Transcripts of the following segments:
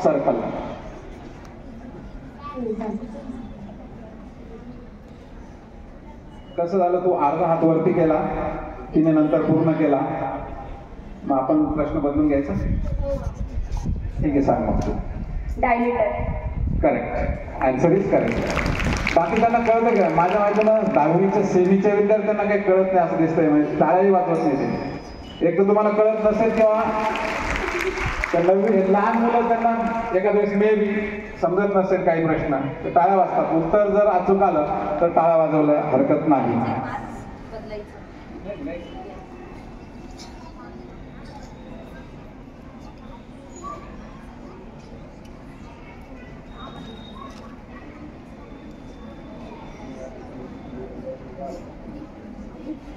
Circle. कसं झालं, तू अर्धा हात वरती केला, तिने नंतर पूर्ण केला. मग आपण प्रश्न बदलून घ्यायचा. ठीक आहे, सांग मग तू. Dilator. Correct, answer is correct. बाकी त्यांना कळतं का? माझ्या माहितीनं 10वीच्या सेमीच्या विद्यार्थ्यांना काही कळत नाही असं दिसतंय. म्हणजे टाळ्याही वाजवत नाही ते. एक तर तुम्हाला कळत नसेल किंवा लहान मुलं त्यांना एखाद्या वेळेस मे बी समजत नसेल काही प्रश्न, तर टाळ्या वाजतात. उत्तर जर अचूक आलं तर टाळ्या वाजवल्या हरकत नाही.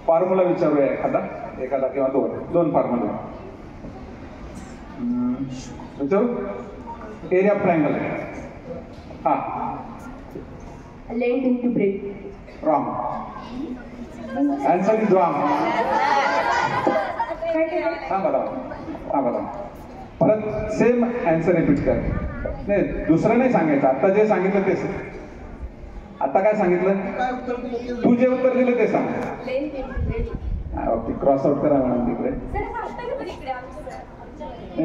फॉर्म्युला विचारूया एखादा किंवा दोन फॉर्म्युला विचारू. Area of triangle. हा, length into breadth. Wrong. Answer is wrong. हा बघा परत सेम आन्सर रिपीट कर. नाही, दुसरं नाही सांगायचं. आता जे सांगितलं तेच. आता काय सांगितलं? तू जे उत्तर दिलं ते सांग. Length into breath. Okay, cross out करा म्हणून तिकडे.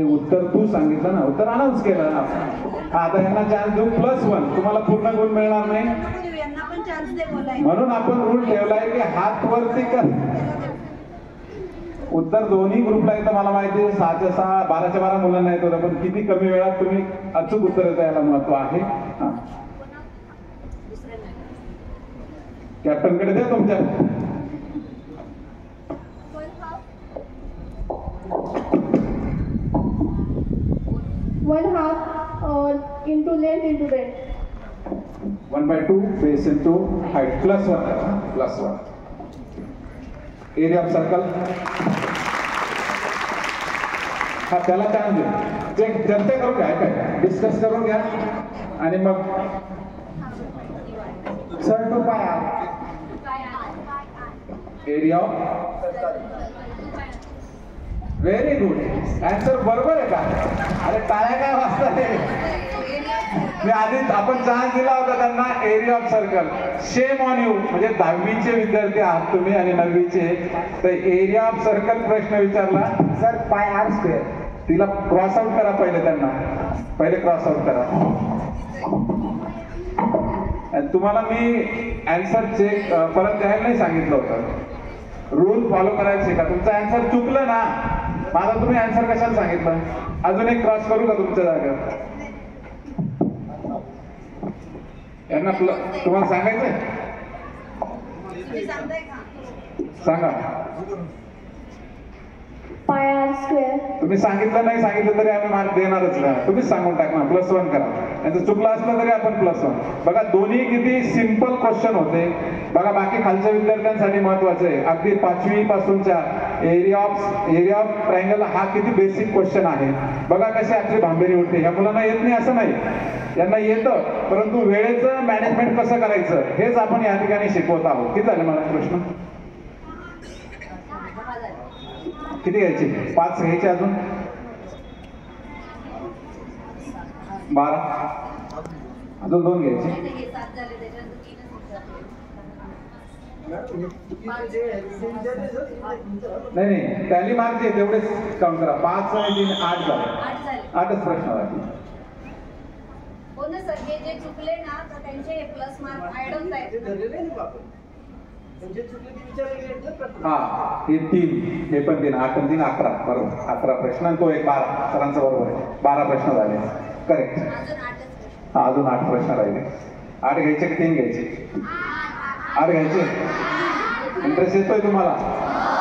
उत्तर तू सांगितलं ना, उत्तर अनाऊन्स केलं. हा, आता यांना चान्स देऊ. +1. तुम्हाला पूर्ण गुण मिळणार नाही, म्हणून आपण रूल ठेवलाय की हात वरती कर. उत्तर दोन्ही ग्रुपला येतं. मला माहिती आहे 6च्या 6, 12च्या 12 मुलांना येत होतं, पण किती कमी वेळात तुम्ही अचूक उत्तर देता याला महत्व आहे. कॅप्टनकडे द्या तुमच्या. One half into length into breadth. 1/2 base into height. +1. Area of circle. हा, त्याला चान्स देऊ. जे चर्चा करून घ्या, काय डिस्कस करून घ्या आणि मग सर टू पाय. Area of. Very good. Answer बरोबर आहे का? अरे टाळ्या काय वाजताय? मी आधीच आपण चान्स दिला होता त्यांना. Area of circle. Shame on you. म्हणजे 10वीचे विद्यार्थी आहात तुम्ही आणि 9वीचे, तर एरिया ऑफ सर्कल प्रश्न विचारला. Sir πr². तिला क्रॉस आउट करा पहिले. त्यांना पहिले क्रॉस आउट करा. तुम्हाला मी आन्सर चेक परत द्यायला नाही सांगितलं होतं. रूल फॉलो करायला शिका. तुमचं आन्सर चुकलं ना, मला तुम्ही आन्सर कशाला सांगितलं? अजून एक क्रॉस करू का तुमच्या जागेवर? यांना तुम्हाला सांगायचंय? सांगा. πr². तुम्ही सांगितलं नाही सांगितलं तरी आम्ही मार्क देणारच ना. तुम्हीच सांगून टाकणार. +1 करा. यांचं चुकलं असलं तरी आपण +1. बघा दोन्ही किती सिंपल क्वेश्चन होते. बघा बाकी खालच्या विद्यार्थ्यांसाठी महत्वाचं आहे. अगदी 5वी पासूनच्या एरिया ऑफ ट्रायंगल हा किती बेसिक क्वेश्चन आहे. बघा कशी आपली भांबेरी उठते. ह्या मुलांना येत नाही असं नाही, यांना येतं, परंतु वेळेचं मॅनेजमेंट कसं करायचं हेच आपण या ठिकाणी शिकवत आहोत. किती झाले मला प्रश्न? किती घ्यायचे? 5 घ्यायचे. अजून 12. अजून 2 घ्यायचे. नाही टॅली मार्क जे तेवढेच काउंट करा. 5 आणि 3 8 झाले. 8च प्रश्न झाले. हो ना सर, हे जे चुकले ना तर त्यांचे प्लस मार्क ऍड होत आहेत. हा, हे 3, हे पण 3, 8 आणि 3 11. बरोबर, 11 प्रश्न आणि तो एक 12. सरांचं बरोबर आहे. 12 प्रश्न झाले. करेक्ट. हा, अजून 8 प्रश्न राहिले. 8 घ्यायचे की 3 घ्यायचे? 8 घ्यायचे. इंटरेस्ट येतोय तुम्हाला?